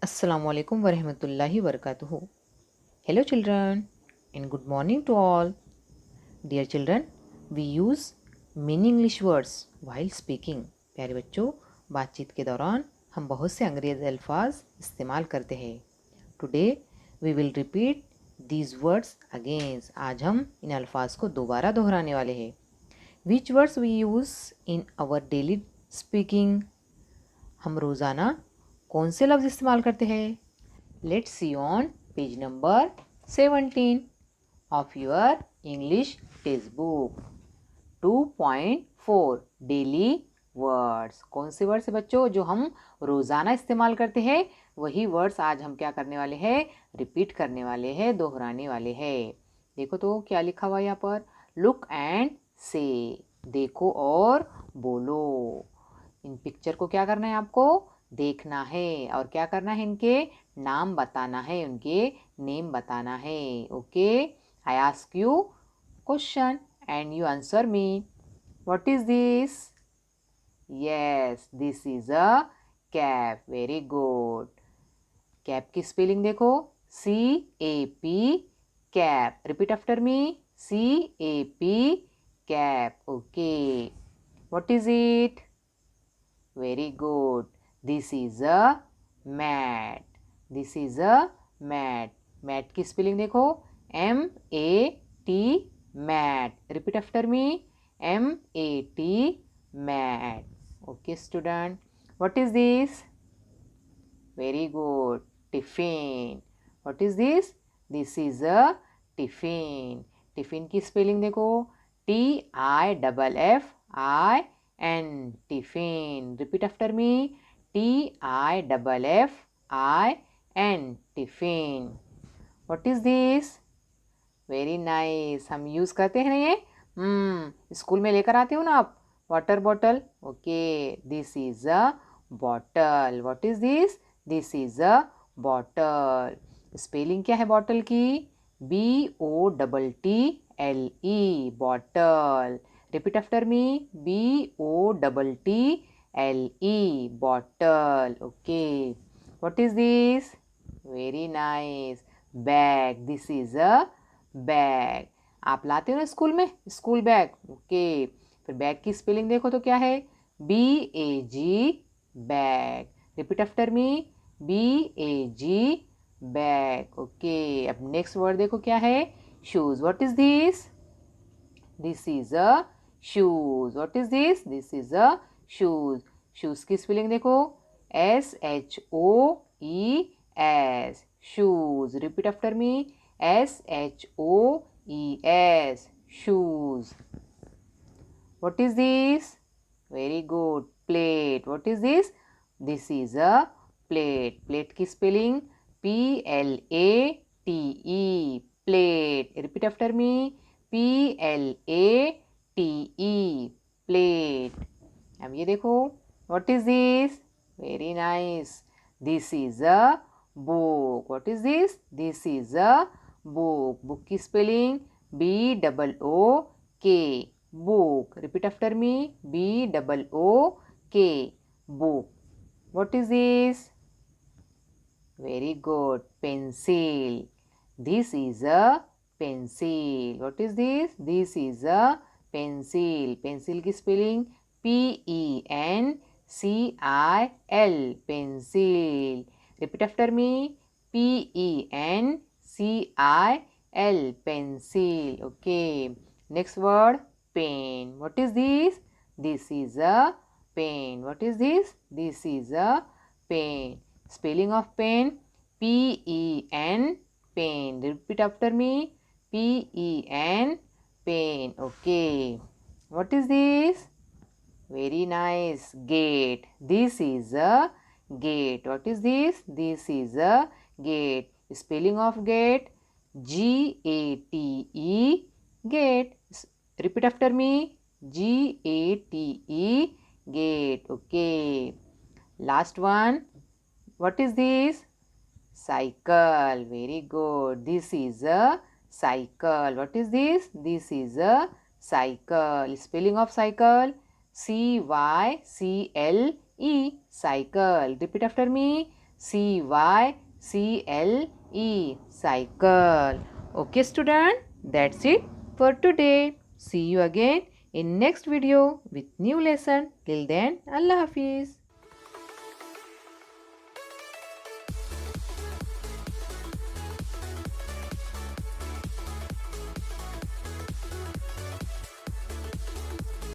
Assalamu alaikum wa rahmatullahi wa barakatuhu. Hello children and good morning to all. Dear children, we use many English words while speaking. प्यारे बच्चों, बातचीत के दौरान हम बहुत से अंग्रेज़ी अल्फाज इस्तेमाल करते हैं. Today we will repeat these words again. आज हम इन अल्फाज को दोबारा दोहराने वाले हैं. Which words we use in our daily speaking? हम रोज़ाना कौन से लफ्ज़ इस्तेमाल करते हैं? Let's see on page number 17 of your English textbook. 2.4 Daily words. कौन से वर्ड्स है बच्चों जो हम रोज़ाना इस्तेमाल करते हैं? वही वर्ड्स आज हम क्या करने वाले हैं? रिपीट करने वाले हैं, दोहराने वाले हैं. देखो तो क्या लिखा हुआ है यहाँ पर. लुक एंड से. देखो और बोलो. इन पिक्चर को क्या करना है आपको? देखना है. और क्या करना है? इनके नाम बताना है, उनके नेम बताना है. Okay, I ask you question and you answer me. What is this? Yes, this is a cap. Very good. Cap की स्पेलिंग देखो. CAP, cap. Repeat after me. CAP, cap. Okay, what is it? Very good. This is a mat. This is a mat. Mat की spelling देखो. MAT, mat. Repeat after me. MAT, mat. Okay, student. What is this? Very good. Tiffin. What is this? This is a tiffin. Tiffin की spelling देखो. TIFFIN. Tiffin. Repeat after me. TIFFIN. Tiffin. What is this? Very nice. हम use करते हैं ना ये. School में लेकर आते हो ना आप water bottle. Okay, this is a bottle. What is this? This is a bottle. Spelling क्या है बॉटल की? BOTTLE, bottle. Repeat after me. BOTTLE, bottle. Okay, what is this? Very nice. Bag. This is a bag. आप लाते हो ना school में school bag. Okay, फिर bag की spelling देखो तो क्या है? BAG, bag. Repeat after me. BAG, bag. Okay, अब नेक्स्ट वर्ड देखो क्या है? Shoes. What is this? This is a shoes. What is this? This is a shoes. Shoes की स्पेलिंग देखो. SHOES, shoes. Repeat after me. SHOES, shoes. What is this? Very good. Plate. What is this? This is a plate. Plate की spelling PLATE, plate. Repeat after me. PLATE, plate. अब ये देखो. What is this? Very nice. This is a book. What is this? This is a book. Book की spelling BOOK, book. Repeat after me. BOOK, book. What is this? Very good. Pencil. This is a pencil. What is this? This is a pencil. Pencil की spelling PENCIL, pencil. Repeat after me. PENCIL, pencil. Okay. Next word, pen. What is this? This is a pen. What is this? This is a pen. Spelling of pen PEN, pen. Repeat after me. PEN, pen. Okay. What is this? Very nice. Gate. This is a gate. What is this? This is a gate. Spelling of gate GATE, gate. Repeat after me. GATE, gate. Okay. Last one. What is this? Cycle. Very good. This is a cycle. What is this? This is a cycle. Spelling of cycle CYCLE, cycle. Repeat after me. CYCLE, cycle. Okay student, that's it for today. See you again in next video with new lesson. Till then, Allah Hafiz.